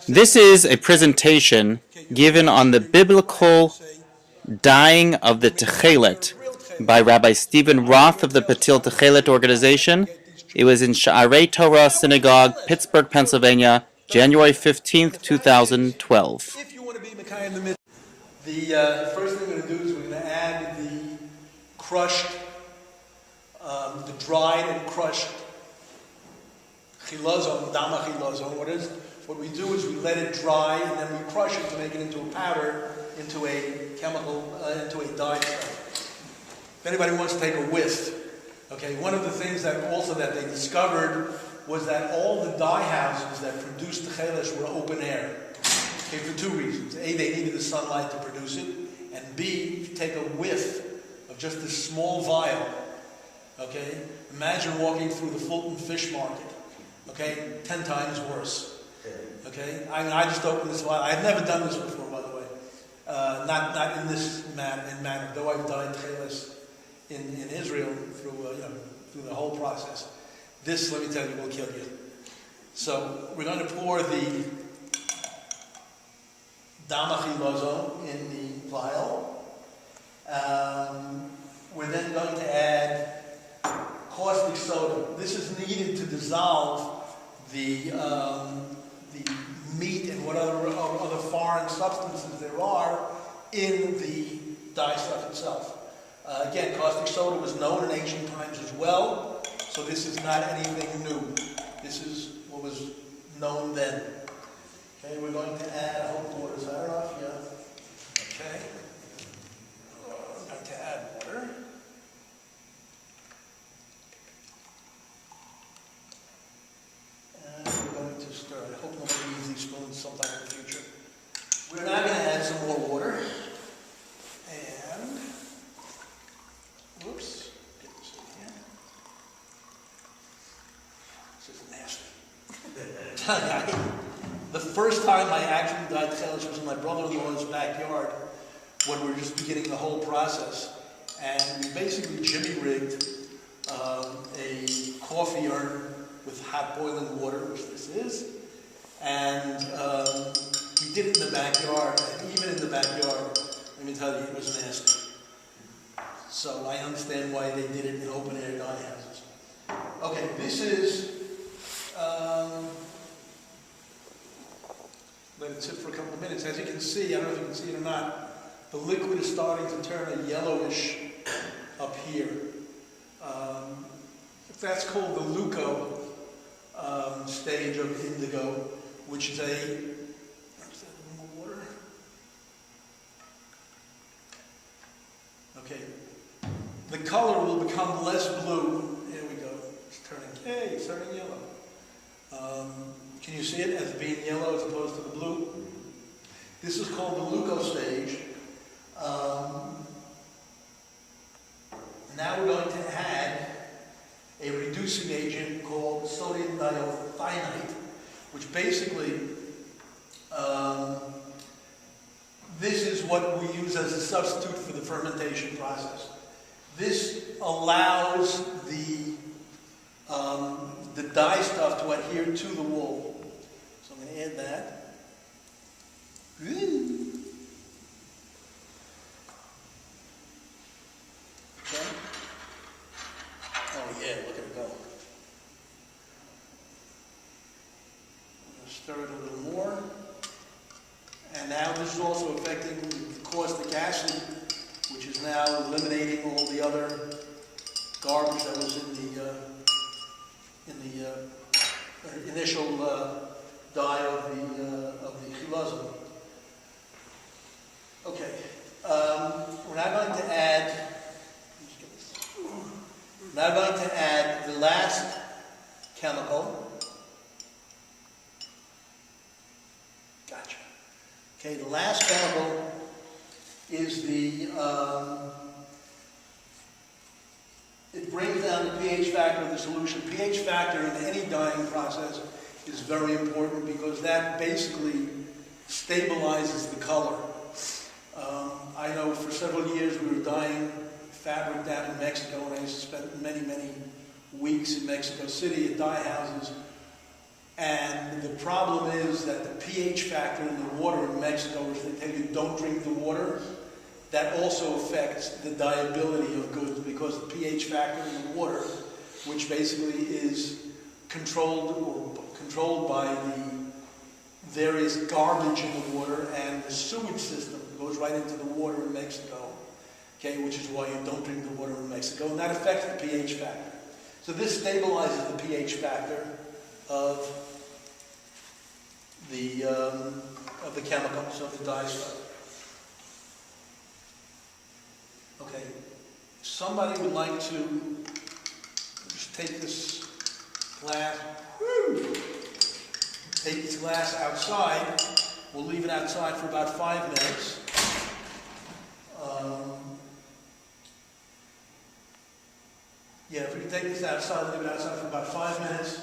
This is a presentation given on the biblical dyeing of the Techelet by Rabbi Stephen Roth of the Ptil Techelet organization. It was in Shaare Torah Synagogue, Pittsburgh, Pennsylvania, January 15th, 2012. If you want to be Mekai in the middle, the first thing we're going to do is we're going to add the crushed, the dried and crushed chilazon, dama chilazon. What we do is we let it dry and then we crush it to make it into a powder, into a chemical, into a dye. If anybody wants to take a whiff, okay, one of the things that they discovered was that all the dye houses that produced Techeiles were open air. Okay, for two reasons. A, they needed the sunlight to produce it, and B, if you take a whiff of just this small vial, okay, imagine walking through the Fulton Fish Market, okay, 10 times worse. Okay, I just opened this vial. I've never done this before, by the way. Not in this manner, though I've done Techeiles in Israel through the whole process. This, let me tell you, will kill you. So we're going to pour the dama chilazon in the vial. We're then going to add caustic soda. This is needed to dissolve the meat and what other foreign substances there are in the dye stuff itself. Again, caustic soda was known in ancient times as well, so this is not anything new. This is what was known then. Okay, we're going to add, I hope the water's hot enough, yeah. Okay. I'm going to add water. And we're going to stir. I hope nobody needs these spoons sometime in the future. We're now going to add some more water. And, whoops, get this in here. This is nasty. The first time I actually dyed Techeiles was in my brother-in-law's backyard when we were just beginning the whole process. And we basically jimmy-rigged a coffee urn with hot boiling water, which this is. And we did it in the backyard. And even in the backyard, let me tell you, it was nasty. So I understand why they did it in open-air dye houses. Okay, this is... let it sit for a couple of minutes. As you can see, I don't know if you can see it or not, the liquid is starting to turn a yellowish up here. That's called the leuco stage of indigo, which is a... Is that a little more water? Okay. The color will become less blue. Here we go. It's turning yellow. Can you see it as being yellow as opposed to the blue? This is called the leuco stage. Now we're going to add a reducing agent called sodium thiothionate, which basically, this is what we use as a substitute for the fermentation process. This allows the dye stuff to adhere to the wool. So I'm going to add that. Okay. Oh yeah, look at it go. I'm going to stir it a little more. And now this is also affecting the caustic acid, which is now eliminating all the other garbage that was in the initial dye of the chilazon. Okay, we're now going to add the last chemical. Gotcha. Okay, the last chemical is it brings down the pH factor of the solution. pH factor in any dyeing process is very important because that basically stabilizes the color. I know for several years we were dyeing fabric down in Mexico, and I used to spend many, many weeks in Mexico City at dye houses. And the problem is that the pH factor in the water in Mexico, which they tell you don't drink the water, that also affects the dyeability of goods, because the pH factor in the water, which basically is controlled by the various garbage in the water and the sewage system goes right into the water in Mexico, okay, which is why you don't drink the water in Mexico, and that affects the pH factor. So this stabilizes the pH factor of the chemicals, of the dye stuff. Okay, somebody would like to just take this glass, take this glass outside. We'll leave it outside for about 5 minutes. Yeah, if we can take this outside, leave it outside for about 5 minutes,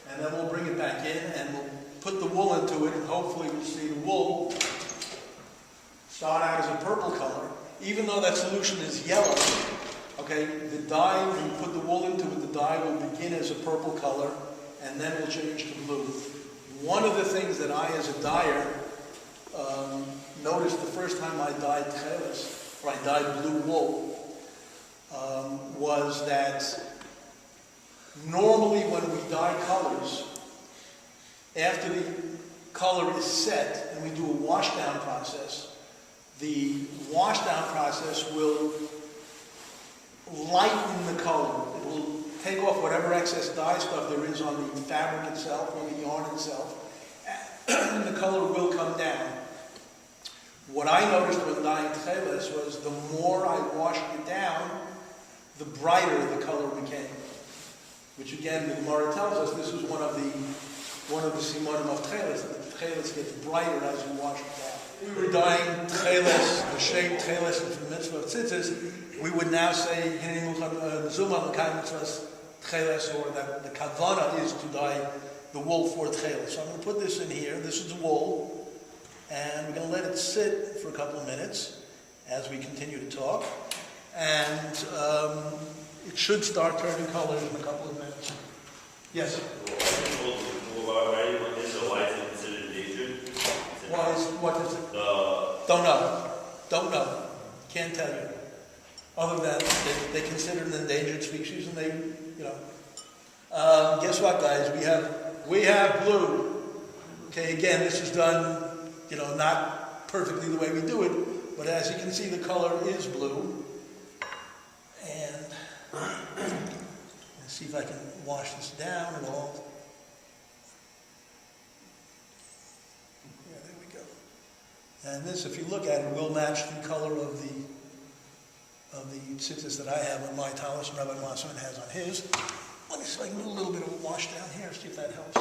and then we'll bring it back in and we'll put the wool into it, and hopefully we'll see the wool start out as a purple color. Even though that solution is yellow, okay, the dye, when you put the wool into it, the dye will begin as a purple color, and then will change to blue. One of the things that I, as a dyer, noticed the first time I dyed Techeiles, or I dyed blue wool, was that normally when we dye colors, after the color is set and we do a washdown process, the washdown process will lighten the color. It will take off whatever excess dye stuff there is on the fabric itself, on the yarn itself, and the color will come down. What I noticed when dyeing Techeiles was the more I washed it down, the brighter the color became. Which again, the Gemara tells us this is one of the simonim of Techeiles, that the Techeiles gets brighter as you wash it down. If we were dyeing Techeiles, the shape Techeiles for the mitzvah of tzitzis, we would now say Techeiles, or that the kavana is to dye the wool for Techeiles. So I'm going to put this in here. This is the wool, and we're going to let it sit for a couple of minutes as we continue to talk, and it should start turning colors in a couple of minutes. Yes. Why is the light considered endangered? What is it? Don't know. Can't tell you. Other than they consider it an endangered species, and they, guess what, guys? We have blue. Okay, again, this is done, not perfectly the way we do it, but as you can see, the color is blue. And let's see if I can wash this down at all. Yeah, there we go. And this, if you look at it, will match the color of the tzitzis that I have on my talis, and Rabbi Masson has on his. Let me see if I can do a little bit of a wash down here, see if that helps.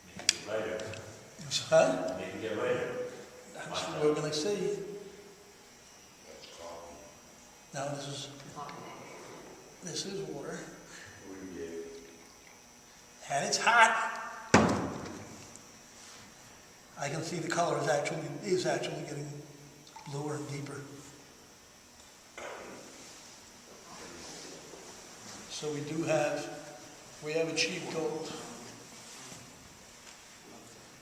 Make it lighter. Huh? Make it get lighter. That's what we're going to see. Now this is water. And it's hot. I can see the color is actually getting bluer and deeper. So we have achieved gold.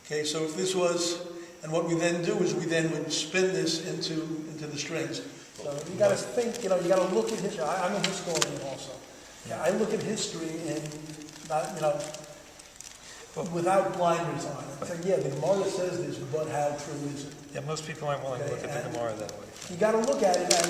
Okay, so if this was, and what we then do is we then would spin this into the strings. So you got to think, you got to look at history. I'm a historian also. Yeah, I look at history and not, without blinders on. And say, yeah, the Gemara says this, but how true is it? Yeah, most people aren't willing to look at the Gemara that way. You got to look at it as